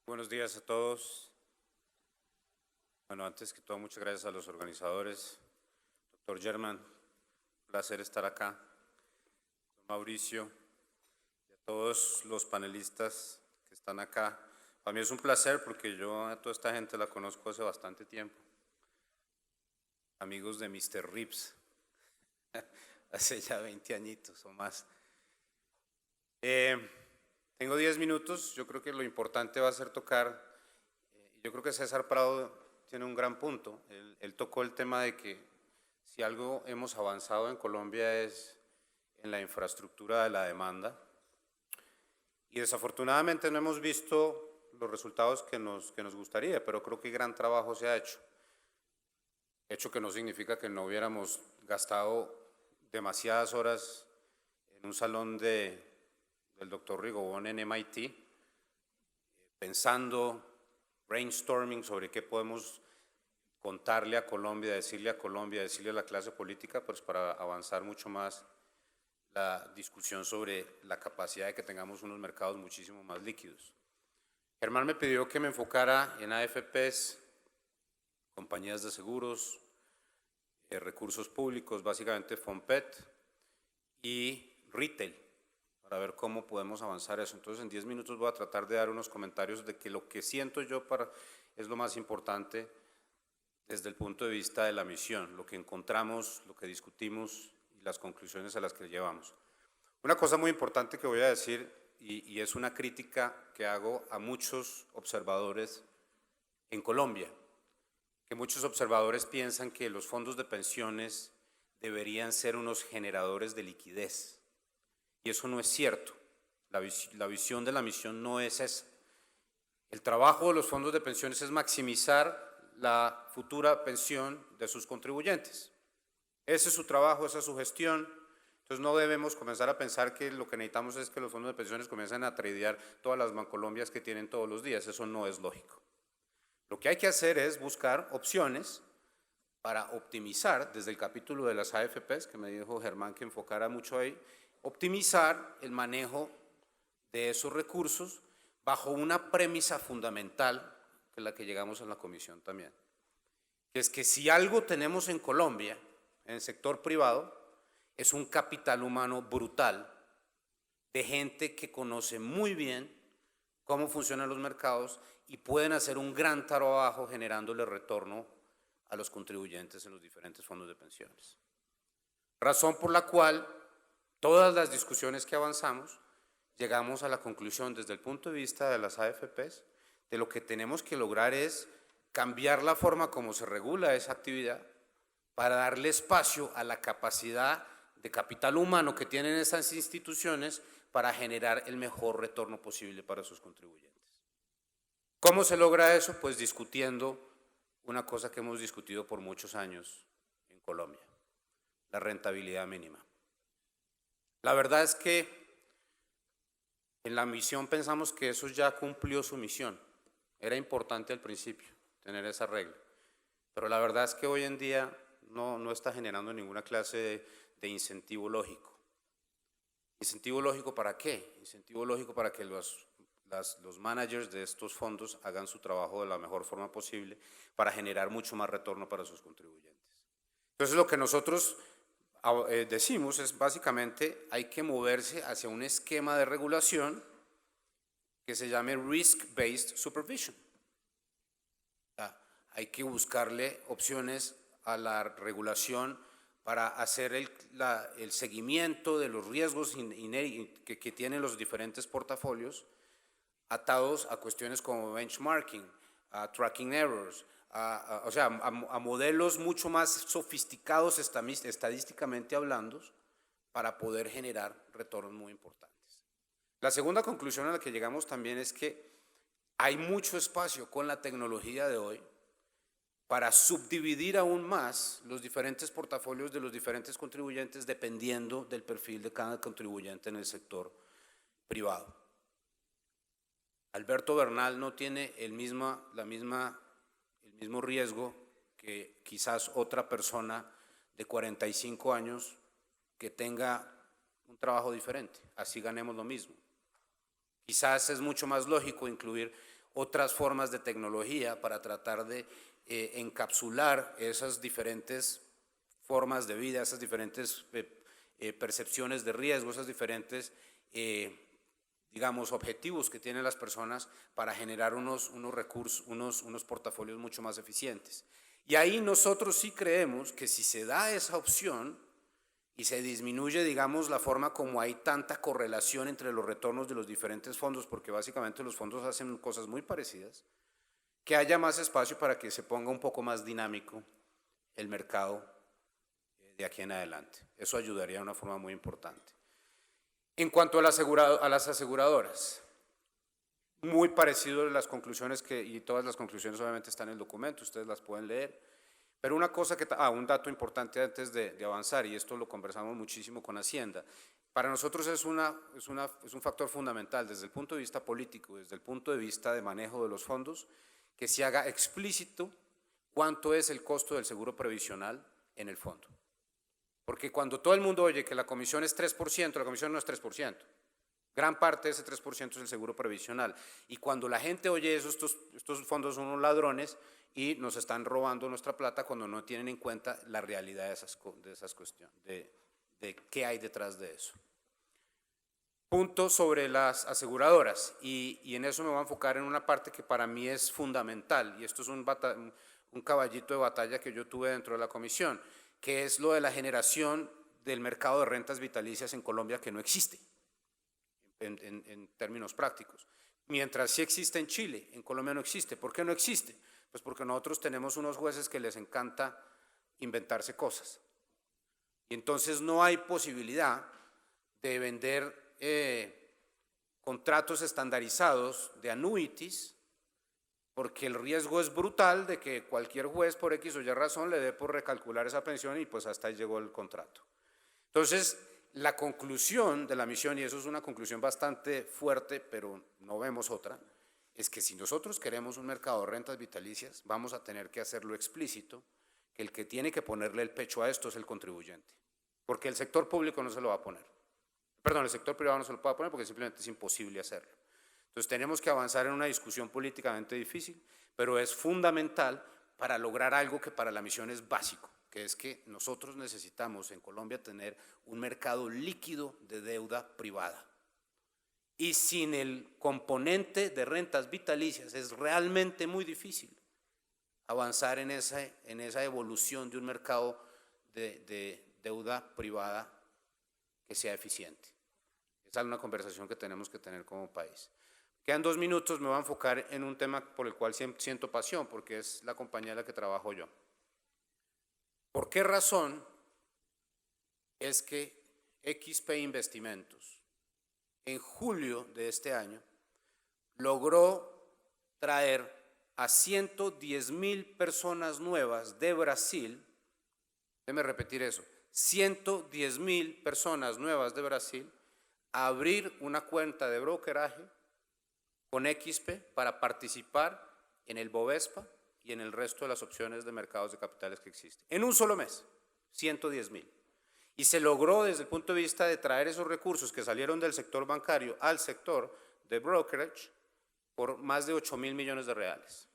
Buenos días a todos. Bueno, antes que todo, muchas gracias a los organizadores. Doctor Germán, placer estar acá. Don Mauricio y a todos los panelistas que están acá. Para mí es un placer porque yo a toda esta gente la conozco hace bastante tiempo. Amigos de Mr. Rips, hace ya 20 añitos o más. Tengo 10 minutos, yo creo que lo importante va a ser tocar, yo creo que César Prado tiene un gran punto, él tocó el tema de que si algo hemos avanzado en Colombia es en la infraestructura de la demanda y desafortunadamente no hemos visto los resultados que nos gustaría, pero creo que gran trabajo se ha hecho que no significa que no hubiéramos gastado demasiadas horas en un salón del doctor Rigobón en MIT, pensando, brainstorming sobre qué podemos contarle a Colombia, decirle a la clase política, pues para avanzar mucho más la discusión sobre la capacidad de que tengamos unos mercados muchísimo más líquidos. Germán me pidió que me enfocara en AFPs, compañías de seguros, recursos públicos, básicamente FOMPET y retail, para ver cómo podemos avanzar eso. Entonces en 10 minutos voy a tratar de dar unos comentarios de que lo que siento yo es lo más importante desde el punto de vista de la misión, lo que encontramos, lo que discutimos y las conclusiones a las que llevamos. Una cosa muy importante que voy a decir, y es una crítica que hago a muchos observadores en Colombia, que muchos observadores piensan que los fondos de pensiones deberían ser unos generadores de liquidez. Y eso no es cierto. La visión de la misión no es esa. El trabajo de los fondos de pensiones es maximizar la futura pensión de sus contribuyentes. Ese es su trabajo, esa es su gestión. Entonces no debemos comenzar a pensar que lo que necesitamos es que los fondos de pensiones comiencen a tradear todas las bancolombias que tienen todos los días. Eso no es lógico. Lo que hay que hacer es buscar opciones para optimizar, desde el capítulo de las AFPs, que me dijo Germán que enfocara mucho ahí, optimizar el manejo de esos recursos bajo una premisa fundamental, que es la que llegamos en la comisión también, que es que si algo tenemos en Colombia, en el sector privado, es un capital humano brutal de gente que conoce muy bien cómo funcionan los mercados y pueden hacer un gran trabajo generándole retorno a los contribuyentes en los diferentes fondos de pensiones. Razón por la cual todas las discusiones que avanzamos llegamos a la conclusión desde el punto de vista de las AFPs de lo que tenemos que lograr es cambiar la forma como se regula esa actividad para darle espacio a la capacidad de capital humano que tienen esas instituciones para generar el mejor retorno posible para sus contribuyentes. ¿Cómo se logra eso? Pues discutiendo una cosa que hemos discutido por muchos años en Colombia, la rentabilidad mínima. La verdad es que en la misión pensamos que eso ya cumplió su misión. Era importante al principio tener esa regla, pero la verdad es que hoy en día no está generando ninguna clase de incentivo lógico. ¿Incentivo lógico para qué? Incentivo lógico para que los managers de estos fondos hagan su trabajo de la mejor forma posible para generar mucho más retorno para sus contribuyentes. Entonces lo que nosotros decimos es básicamente hay que moverse hacia un esquema de regulación que se llame Risk-Based Supervision. Hay que buscarle opciones a la regulación para hacer el seguimiento de los riesgos que tienen los diferentes portafolios atados a cuestiones como benchmarking, a tracking errors, a modelos mucho más sofisticados estadísticamente hablando para poder generar retornos muy importantes. La segunda conclusión a la que llegamos también es que hay mucho espacio con la tecnología de hoy para subdividir aún más los diferentes portafolios de los diferentes contribuyentes dependiendo del perfil de cada contribuyente en el sector privado. Alberto Bernal no tiene el mismo riesgo que quizás otra persona de 45 años que tenga un trabajo diferente, así ganemos lo mismo. Quizás es mucho más lógico incluir otras formas de tecnología para tratar de encapsular esas diferentes formas de vida, esas diferentes percepciones de riesgo, esas diferentes, digamos, objetivos que tienen las personas para generar unos recursos, unos portafolios mucho más eficientes. Y ahí nosotros sí creemos que si se da esa opción y se disminuye, digamos, la forma como hay tanta correlación entre los retornos de los diferentes fondos, porque básicamente los fondos hacen cosas muy parecidas, que haya más espacio para que se ponga un poco más dinámico el mercado de aquí en adelante. Eso ayudaría de una forma muy importante. En cuanto a las aseguradoras, muy parecido a las conclusiones y todas las conclusiones obviamente están en el documento, ustedes las pueden leer. Pero una cosa un dato importante antes de avanzar, y esto lo conversamos muchísimo con Hacienda, para nosotros es un factor fundamental desde el punto de vista político, desde el punto de vista de manejo de los fondos, que se haga explícito cuánto es el costo del seguro previsional en el fondo. Porque cuando todo el mundo oye que la comisión es 3%, la comisión no es 3%. Gran parte de ese 3% es el seguro previsional. Y cuando la gente oye eso, estos fondos son unos ladrones y nos están robando nuestra plata cuando no tienen en cuenta la realidad de esas cuestiones, de qué hay detrás de eso. Punto sobre las aseguradoras, y en eso me voy a enfocar en una parte que para mí es fundamental, y esto es un caballito de batalla que yo tuve dentro de la comisión, que es lo de la generación del mercado de rentas vitalicias en Colombia, que no existe en términos prácticos. Mientras sí existe en Chile, en Colombia no existe. ¿Por qué no existe? Pues porque nosotros tenemos unos jueces que les encanta inventarse cosas. Y entonces no hay posibilidad de vender contratos estandarizados de annuities, porque el riesgo es brutal de que cualquier juez por X o Y razón le dé por recalcular esa pensión y pues hasta ahí llegó el contrato. Entonces, la conclusión de la misión, y eso es una conclusión bastante fuerte, pero no vemos otra, es que si nosotros queremos un mercado de rentas vitalicias, vamos a tener que hacerlo explícito, que el que tiene que ponerle el pecho a esto es el contribuyente, porque el sector público no se lo va a poner. Perdón, el sector privado no se lo puede poner porque simplemente es imposible hacerlo. Entonces tenemos que avanzar en una discusión políticamente difícil, pero es fundamental para lograr algo que para la misión es básico, que es que nosotros necesitamos en Colombia tener un mercado líquido de deuda privada. Y sin el componente de rentas vitalicias es realmente muy difícil avanzar en esa evolución de un mercado de deuda privada que sea eficiente. Esa es una conversación que tenemos que tener como país. Quedan 2 minutos, me voy a enfocar en un tema por el cual siento pasión, porque es la compañía en la que trabajo yo. ¿Por qué razón es que XP Investimentos en julio de este año logró traer a 110,000 personas nuevas de Brasil? Déjeme repetir eso, 110,000 personas nuevas de Brasil a abrir una cuenta de brokeraje con XP para participar en el Bovespa y en el resto de las opciones de mercados de capitales que existen. En un solo mes, 110,000. Y se logró desde el punto de vista de traer esos recursos que salieron del sector bancario al sector de brokerage por más de 8,000 millones de reales.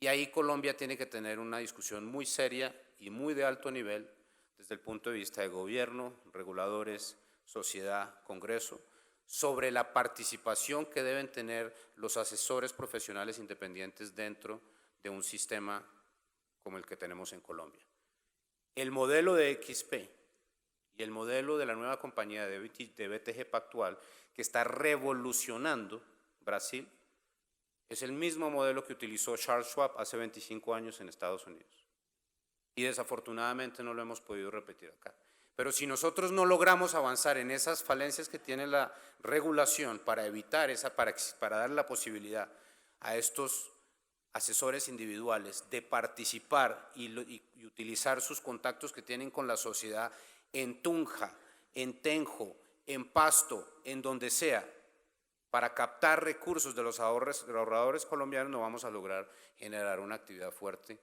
Y ahí Colombia tiene que tener una discusión muy seria y muy de alto nivel desde el punto de vista de gobierno, reguladores, sociedad, Congreso, sobre la participación que deben tener los asesores profesionales independientes dentro de un sistema como el que tenemos en Colombia. El modelo de XP y el modelo de la nueva compañía de BTG Pactual, que está revolucionando Brasil, es el mismo modelo que utilizó Charles Schwab hace 25 años en Estados Unidos. Y desafortunadamente no lo hemos podido repetir acá. Pero si nosotros no logramos avanzar en esas falencias que tiene la regulación para evitar para dar la posibilidad a estos asesores individuales de participar y utilizar sus contactos que tienen con la sociedad en Tunja, en Tenjo, en Pasto, en donde sea, para captar recursos de los ahorradores colombianos, no vamos a lograr generar una actividad fuerte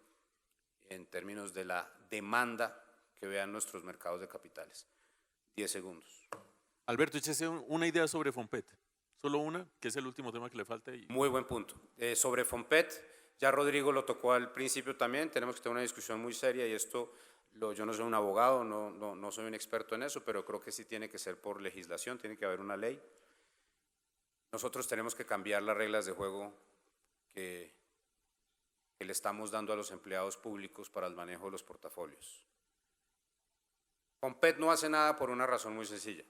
en términos de la demanda que vean nuestros mercados de capitales. 10 segundos. Alberto, échese una idea sobre FOMPET. Solo una, que es el último tema que le falta. Y... Muy buen punto. Sobre FOMPET, ya Rodrigo lo tocó al principio también, tenemos que tener una discusión muy seria y esto, yo no soy un abogado, no soy un experto en eso, pero creo que sí tiene que ser por legislación, tiene que haber una ley. Nosotros tenemos que cambiar las reglas de juego que le estamos dando a los empleados públicos para el manejo de los portafolios. FOMPET no hace nada por una razón muy sencilla.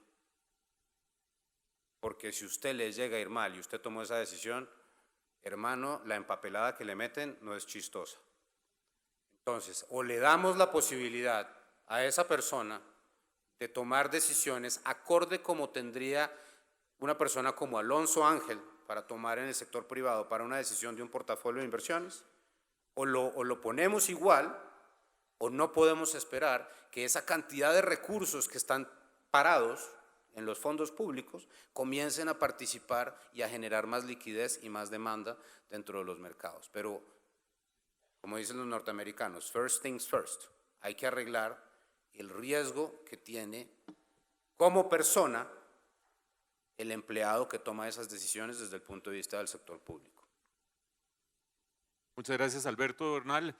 Porque si usted le llega a ir mal y usted tomó esa decisión, hermano, la empapelada que le meten no es chistosa. Entonces, o le damos la posibilidad a esa persona de tomar decisiones acorde como tendría una persona como Alonso Ángel para tomar en el sector privado para una decisión de un portafolio de inversiones, o lo ponemos igual, o no podemos esperar que esa cantidad de recursos que están parados en los fondos públicos comiencen a participar y a generar más liquidez y más demanda dentro de los mercados. Pero, como dicen los norteamericanos, first things first, hay que arreglar el riesgo que tiene como persona el empleado que toma esas decisiones desde el punto de vista del sector público. Muchas gracias, Alberto Bernal.